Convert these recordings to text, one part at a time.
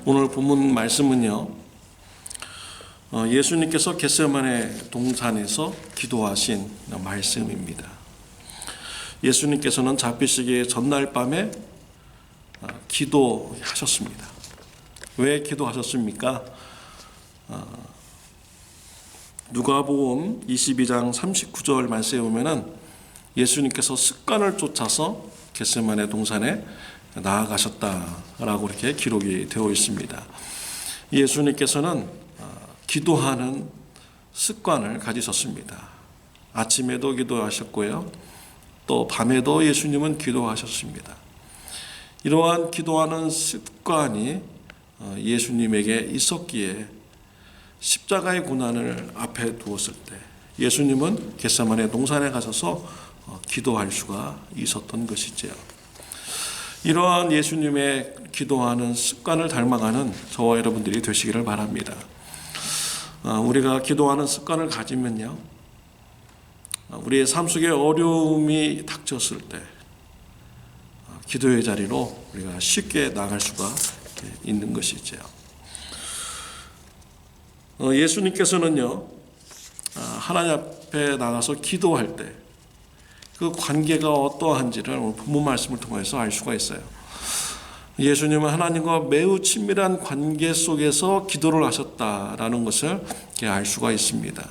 오늘 본문 말씀은요, 예수님께서 겟세마네 동산에서 기도하신 말씀입니다. 예수님께서는 잡히시기 전날 밤에 기도하셨습니다. 왜 기도하셨습니까? 누가복음 22장 39절 말씀에 보면은 예수님께서 습관을 쫓아서 겟세마네 동산에 나아가셨다라고 이렇게 기록이 되어 있습니다. 예수님께서는 기도하는 습관을 가지셨습니다. 아침에도 기도하셨고요, 또 밤에도 예수님은 기도하셨습니다. 이러한 기도하는 습관이 예수님에게 있었기에 십자가의 고난을 앞에 두었을 때 예수님은 겟세마네 동산에 가셔서 기도할 수가 있었던 것이지요. 이러한 예수님의 기도하는 습관을 닮아가는 저와 여러분들이 되시기를 바랍니다. 우리가 기도하는 습관을 가지면요, 우리의 삶 속에 어려움이 닥쳤을 때 기도의 자리로 우리가 쉽게 나갈 수가 있는 것이지요. 예수님께서는요, 하나님 앞에 나가서 기도할 때 그 관계가 어떠한지를 오늘 본문 말씀을 통해서 알 수가 있어요. 예수님은 하나님과 매우 친밀한 관계 속에서 기도를 하셨다라는 것을 알 수가 있습니다.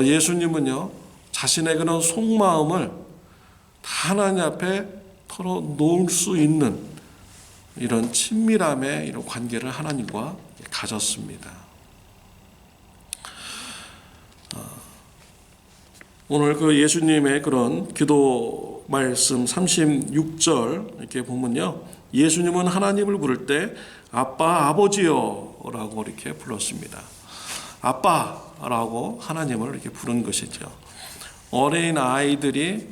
예수님은요, 자신의 그런 속마음을 다 하나님 앞에 털어놓을 수 있는 이런 친밀함의 이런 관계를 하나님과 가졌습니다. 오늘 그 예수님의 그런 기도 말씀 36절 이렇게 보면요, 예수님은 하나님을 부를 때 아빠, 아버지요 라고 이렇게 불렀습니다. 아빠라고 하나님을 이렇게 부른 것이죠. 어린 아이들이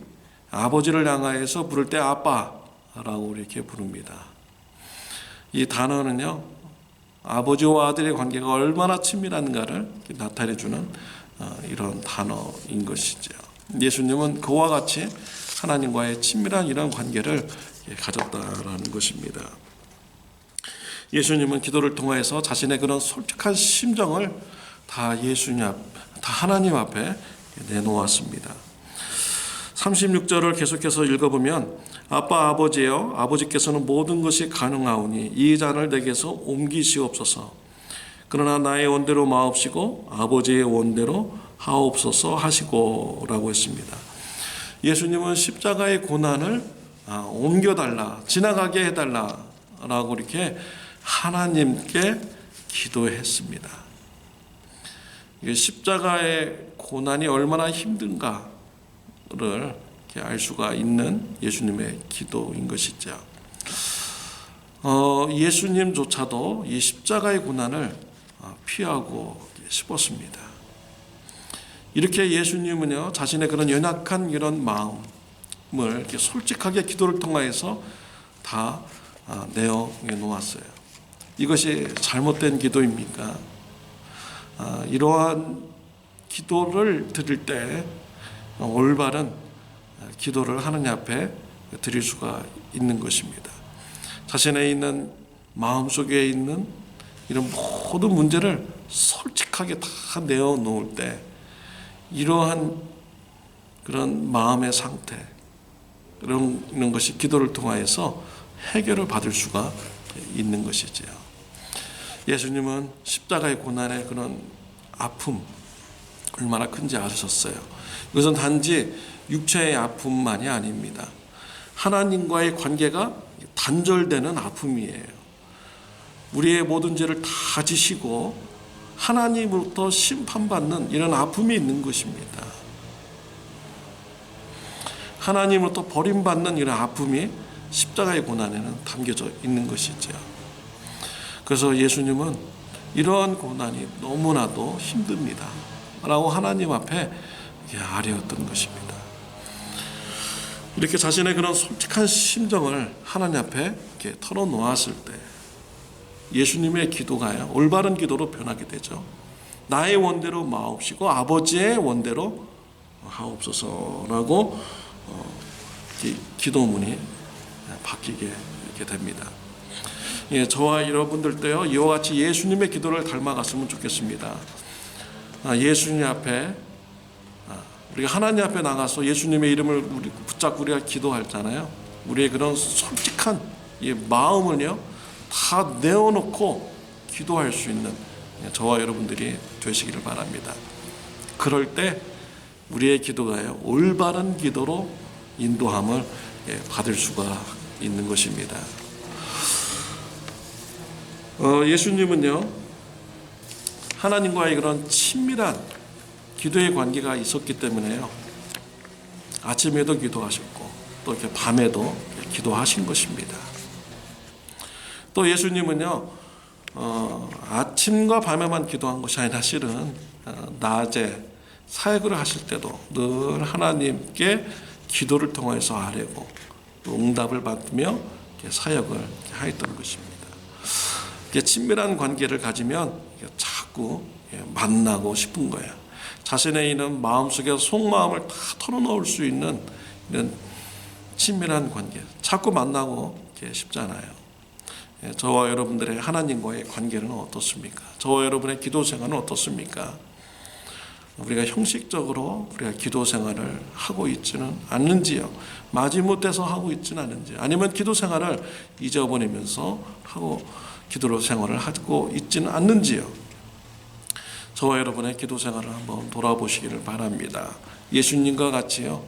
아버지를 향하여서 부를 때 아빠라고 이렇게 부릅니다. 이 단어는요, 아버지와 아들의 관계가 얼마나 친밀한가를 나타내주는 이런 단어인 것이죠. 예수님은 그와 같이 하나님과의 친밀한 이런 관계를 가졌다라는 것입니다. 예수님은 기도를 통해서 자신의 그런 솔직한 심정을 다 하나님 앞에 내놓았습니다. 36절을 계속해서 읽어보면 아빠, 아버지여, 아버지께서는 모든 것이 가능하오니 이 잔을 내게서 옮기시옵소서. 그러나 나의 원대로 마옵시고 아버지의 원대로 하옵소서 하시고 라고 했습니다. 예수님은 십자가의 고난을 옮겨달라, 지나가게 해달라 라고 이렇게 하나님께 기도했습니다. 십자가의 고난이 얼마나 힘든가를 알 수가 있는 예수님의 기도인 것이죠. 예수님조차도 이 십자가의 고난을 피하고 싶었습니다. 이렇게 예수님은요, 자신의 그런 연약한 이런 마음을 이렇게 솔직하게 기도를 통해서 다 내어놓았어요. 이것이 잘못된 기도입니까? 이러한 기도를 드릴 때 올바른 기도를 하느님 앞에 드릴 수가 있는 것입니다. 자신의 있는 마음속에 있는 이런 모든 문제를 솔직하게 다 내어놓을 때 이러한 그런 마음의 상태, 이런 것이 기도를 통하여서 해결을 받을 수가 있는 것이지요. 예수님은 십자가의 고난의 그런 아픔 얼마나 큰지 아셨어요. 이것은 단지 육체의 아픔만이 아닙니다. 하나님과의 관계가 단절되는 아픔이에요. 우리의 모든 죄를 다 지시고 하나님으로부터 심판받는 이런 아픔이 있는 것입니다. 하나님으로부터 버림받는 이런 아픔이 십자가의 고난에는 담겨져 있는 것이죠. 그래서 예수님은 이러한 고난이 너무나도 힘듭니다 라고 하나님 앞에 아뢰었던 것입니다. 이렇게 자신의 그런 솔직한 심정을 하나님 앞에 이렇게 털어놓았을 때 예수님의 기도가 올바른 기도로 변하게 되죠. 나의 원대로 마옵시고 아버지의 원대로 하옵소서라고 기도문이 바뀌게 됩니다. 저와 여러분들도요, 이와 같이 예수님의 기도를 닮아갔으면 좋겠습니다. 예수님 앞에, 우리가 하나님 앞에 나가서 예수님의 이름을 붙잡고 우리가 기도하잖아요. 우리의 그런 솔직한 마음을요, 다 내어놓고 기도할 수 있는 저와 여러분들이 되시기를 바랍니다. 그럴 때 우리의 기도가요, 올바른 기도로 인도함을 받을 수가 있는 것입니다. 예수님은요, 하나님과의 그런 친밀한 기도의 관계가 있었기 때문에요, 아침에도 기도하셨고 또 이렇게 밤에도 기도하신 것입니다. 또 예수님은요, 아침과 밤에만 기도한 것이 아니라 실은 낮에 사역을 하실 때도 늘 하나님께 기도를 통해서 아뢰고 또 응답을 받으며 사역을 하였던 것입니다. 친밀한 관계를 가지면 자꾸 만나고 싶은 거예요. 자신의 있는 마음속에 속마음을 다 털어놓을 수 있는 이런 친밀한 관계, 자꾸 만나고 싶잖아요. 저와 여러분들의 하나님과의 관계는 어떻습니까? 저와 여러분의 기도 생활은 어떻습니까? 우리가 형식적으로 우리가 기도 생활을 하고 있지는 않는지요? 마지못해서 하고 있지는 않은지, 아니면 기도 생활을 잊어버리면서 하고 기도 생활을 하고 있지는 않는지요? 저와 여러분의 기도 생활을 한번 돌아보시기를 바랍니다. 예수님과 같이요,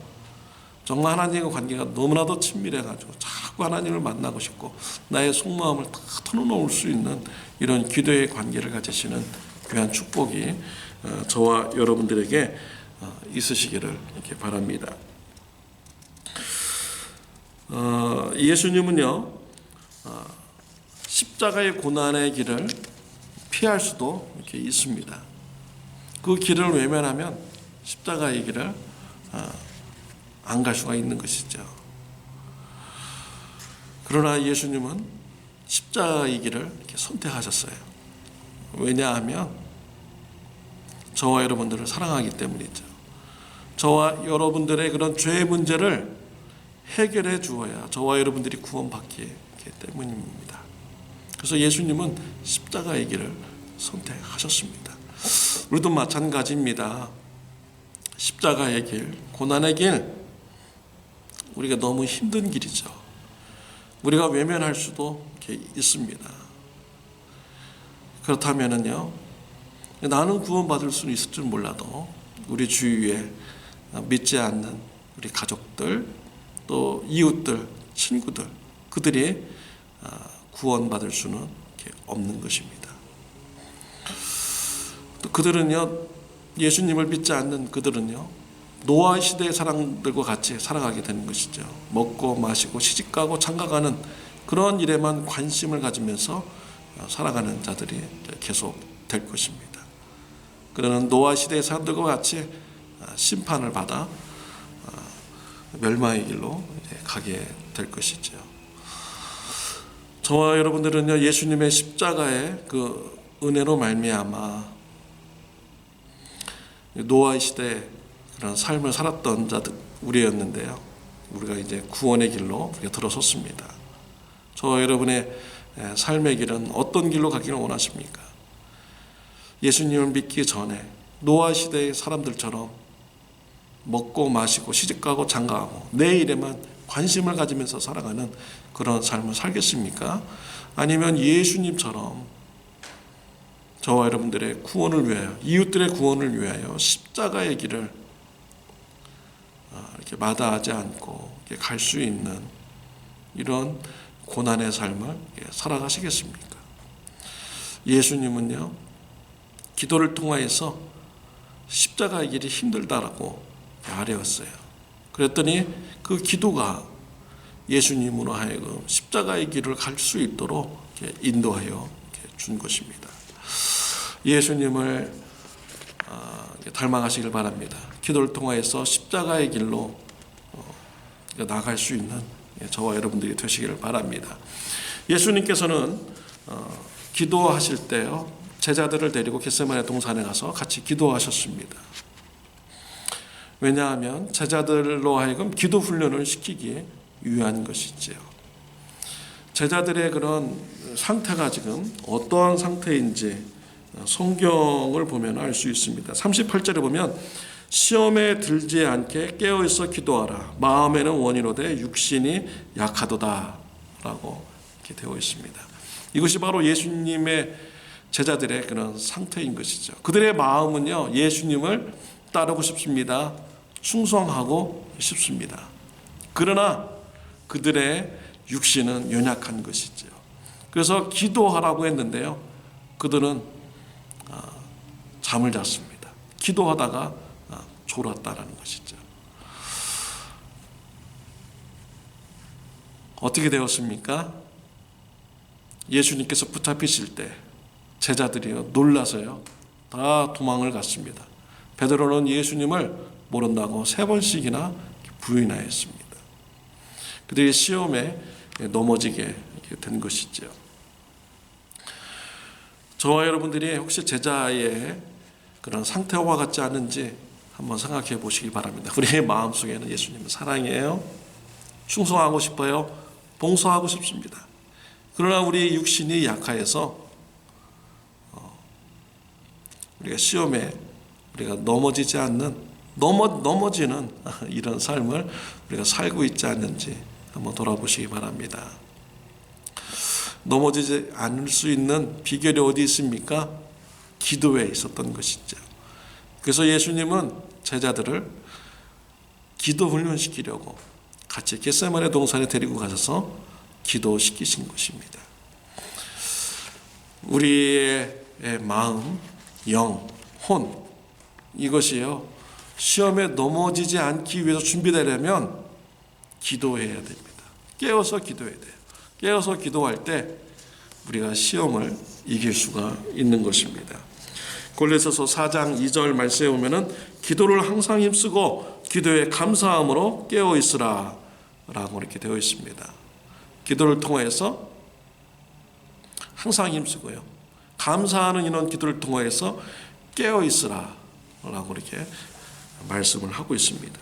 정말 하나님과 관계가 너무나도 친밀해가지고 자꾸 하나님을 만나고 싶고 나의 속마음을 다 털어놓을 수 있는 이런 기도의 관계를 가지시는 귀한 축복이 저와 여러분들에게 있으시기를 이렇게 바랍니다. 예수님은요, 십자가의 고난의 길을 피할 수도 이렇게 있습니다. 그 길을 외면하면 십자가의 길을 안 갈 수가 있는 것이죠. 그러나 예수님은 십자가의 길을 이렇게 선택하셨어요. 왜냐하면 저와 여러분들을 사랑하기 때문이죠. 저와 여러분들의 그런 죄의 문제를 해결해 주어야 저와 여러분들이 구원받기 때문입니다. 그래서 예수님은 십자가의 길을 선택하셨습니다. 우리도 마찬가지입니다. 십자가의 길, 고난의 길, 우리가 너무 힘든 길이죠. 우리가 외면할 수도 있습니다. 그렇다면은요, 나는 구원받을 수는 있을 줄 몰라도 우리 주위에 믿지 않는 우리 가족들, 또 이웃들, 친구들, 그들이 구원받을 수는 없는 것입니다. 또 그들은요, 예수님을 믿지 않는 그들은요, 노아 시대의 사람들과 같이 살아가게 되는 것이죠. 먹고 마시고 시집가고 장가가는 그런 일에만 관심을 가지면서 살아가는 자들이 계속 될 것입니다. 그러는 노아 시대의 사람들과 같이 심판을 받아 멸망의 길로 가게 될 것이죠. 저와 여러분들은요, 예수님의 십자가의 그 은혜로 말미암아 노아 시대에 그런 삶을 살았던 자들 우리였는데요, 우리가 이제 구원의 길로 우리가 들어섰습니다. 저와 여러분의 삶의 길은 어떤 길로 가기를 원하십니까? 예수님을 믿기 전에 노아 시대의 사람들처럼 먹고 마시고 시집가고 장가가고 내 일에만 관심을 가지면서 살아가는 그런 삶을 살겠습니까? 아니면 예수님처럼 저와 여러분들의 구원을 위하여, 이웃들의 구원을 위하여 십자가의 길을 이렇게 마다하지 않고 갈 수 있는 이런 고난의 삶을 살아가시겠습니까? 예수님은요, 기도를 통하여서 십자가의 길이 힘들다라고 아뢰었어요. 그랬더니 그 기도가 예수님으로 하여금 십자가의 길을 갈 수 있도록 인도하여 준 것입니다. 예수님을 닮아가시길 바랍니다. 기도를 통하여서 십자가의 길로 나갈 수 있는 저와 여러분들이 되시기를 바랍니다. 예수님께서는 기도하실 때요, 제자들을 데리고 겟세마네 동산에 가서 같이 기도하셨습니다. 왜냐하면 제자들로 하여금 기도 훈련을 시키기에 위한 것이지요. 제자들의 그런 상태가 지금 어떠한 상태인지 성경을 보면 알 수 있습니다. 38절에 보면 시험에 들지 않게 깨어있어 기도하라. 마음에는 원이로되 육신이 약하도다 라고 이렇게 되어 있습니다. 이것이 바로 예수님의 제자들의 그런 상태인 것이죠. 그들의 마음은요, 예수님을 따르고 싶습니다. 충성하고 싶습니다. 그러나 그들의 육신은 연약한 것이죠. 그래서 기도하라고 했는데요, 그들은 잠을 잤습니다. 기도하다가 졸았다라는 것이죠. 어떻게 되었습니까? 예수님께서 붙잡히실 때 제자들이요, 놀라서요 다 도망을 갔습니다. 베드로는 예수님을 모른다고 3번씩이나 부인하였습니다. 그들이 시험에 넘어지게 된 것이죠. 저와 여러분들이 혹시 제자의 그런 상태와 같지 않은지 한번 생각해 보시기 바랍니다. 우리의 마음속에는 예수님은 사랑해요, 충성하고 싶어요, 봉사하고 싶습니다. 그러나 우리 육신이 약하여서 우리가 시험에 우리가 넘어지지 않는, 넘어지는 이런 삶을 우리가 살고 있지 않는지 한번 돌아보시기 바랍니다. 넘어지지 않을 수 있는 비결이 어디 있습니까? 기도에 있었던 것이죠. 그래서 예수님은 제자들을 기도 훈련시키려고 같이 겟세마네 동산에 데리고 가셔서 기도시키신 것입니다. 우리의 마음, 영, 혼, 이것이요, 시험에 넘어지지 않기 위해서 준비되려면 기도해야 됩니다. 깨어서 기도해야 돼요. 깨어서 기도할 때 우리가 시험을 이길 수가 있는 것입니다. 골로새서 4장 2절 말씀에 보면은 기도를 항상 힘쓰고 기도에 감사함으로 깨어 있으라 라고 이렇게 되어 있습니다. 기도를 통해서 항상 힘쓰고요, 감사하는 이런 기도를 통해서 깨어 있으라 라고 이렇게 말씀을 하고 있습니다.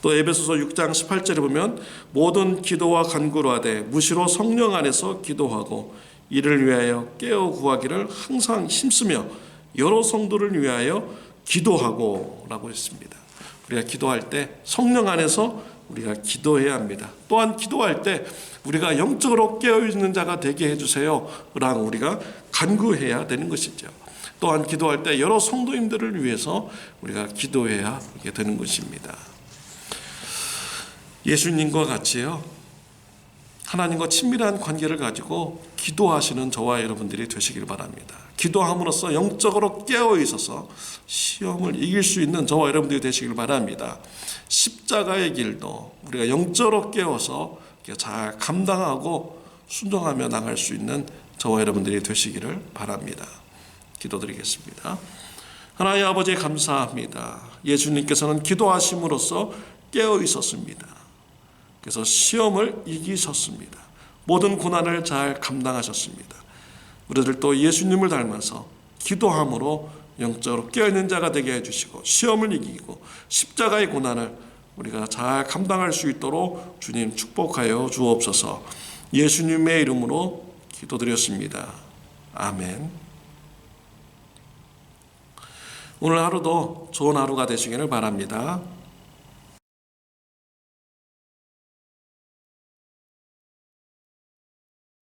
또 에베소서 6장 18절에 보면 모든 기도와 간구로 하되 무시로 성령 안에서 기도하고 이를 위하여 깨어 구하기를 항상 힘쓰며 여러 성도를 위하여 기도하고 라고 했습니다. 우리가 기도할 때 성령 안에서 우리가 기도해야 합니다. 또한 기도할 때 우리가 영적으로 깨어있는 자가 되게 해주세요 라고 우리가 간구해야 되는 것이죠. 또한 기도할 때 여러 성도님들을 위해서 우리가 기도해야 되는 것입니다. 예수님과 같이요, 하나님과 친밀한 관계를 가지고 기도하시는 저와 여러분들이 되시길 바랍니다. 기도함으로써 영적으로 깨어 있어서 시험을 이길 수 있는 저와 여러분들이 되시길 바랍니다. 십자가의 길도 우리가 영적으로 깨어서 잘 감당하고 순종하며 나갈 수 있는 저와 여러분들이 되시기를 바랍니다. 기도드리겠습니다. 하나님 아버지, 감사합니다. 예수님께서는 기도하심으로써 깨어 있었습니다. 그래서 시험을 이기셨습니다. 모든 고난을 잘 감당하셨습니다. 우리들도 예수님을 닮아서 기도함으로 영적으로 깨어있는 자가 되게 해주시고 시험을 이기고 십자가의 고난을 우리가 잘 감당할 수 있도록 주님 축복하여 주옵소서. 예수님의 이름으로 기도드렸습니다. 아멘. 오늘 하루도 좋은 하루가 되시기를 바랍니다.